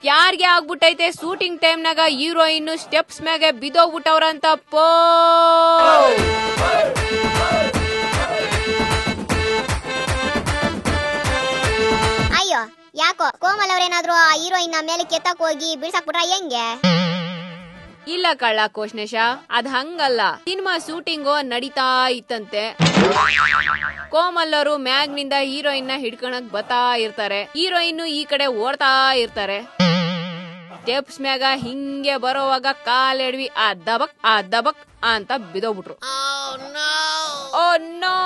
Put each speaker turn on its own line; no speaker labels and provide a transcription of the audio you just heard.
ಯಾರ್ಗೆ ಆಗ್ಬಿಟ್ಟೈತೆ ಶೂಟಿಂಗ್ ಟೈಮ್ನಾಗ ಹೀರೋಯಿನ್ ಸ್ಟೆಪ್ಸ್ ಮ್ಯಾಗೆ ಬಿದೋಗ್ಬಿಟ್ಟವ್ರಂತ ಪೋ.
ಅಯ್ಯೋ ಯಾಕೋ ಕೋಮಲ್ ಅವ್ರೇನಾದ್ರು ಆ ಹೀರೋಯಿನ್ ಮೇಲೆ ಕೆತ್ತಕ್ ಹೋಗಿ ಬಿಡ್ಸಾಕ್ಬಿಟ್ರ ಹೆಂಗೆ?
ಇಲ್ಲ ಕಳ್ಳ ಕೋಶ್ನೇಶ, ಅದ್ ಹಂಗಲ್ಲ. ಸಿನಿಮಾ ಶೂಟಿಂಗು ನಡೀತಾ ಇತ್ತಂತೆ. ಕೋಮಲ್ ಅವರು ಮ್ಯಾಗ್ ನಿಂದ ಹೀರೋಯಿನ್ ನ ಹಿಡ್ಕೊಳಕ್ ಬತ್ತಾ ಇರ್ತಾರೆ. ಹೀರೋಯಿನ್ ಈ ಕಡೆ ಓಡ್ತಾ ಇರ್ತಾರೆ. ಸ್ಟೆಪ್ಸ್ ಮ್ಯಾಗ ಹಿಂಗೆ ಬರೋವಾಗ ಕಾಲೆಡ್ವಿ ಆ ದಬಕ್ ಅಂತ ಬಿದೋಗ್ಬಿಟ್ರು. Oh no!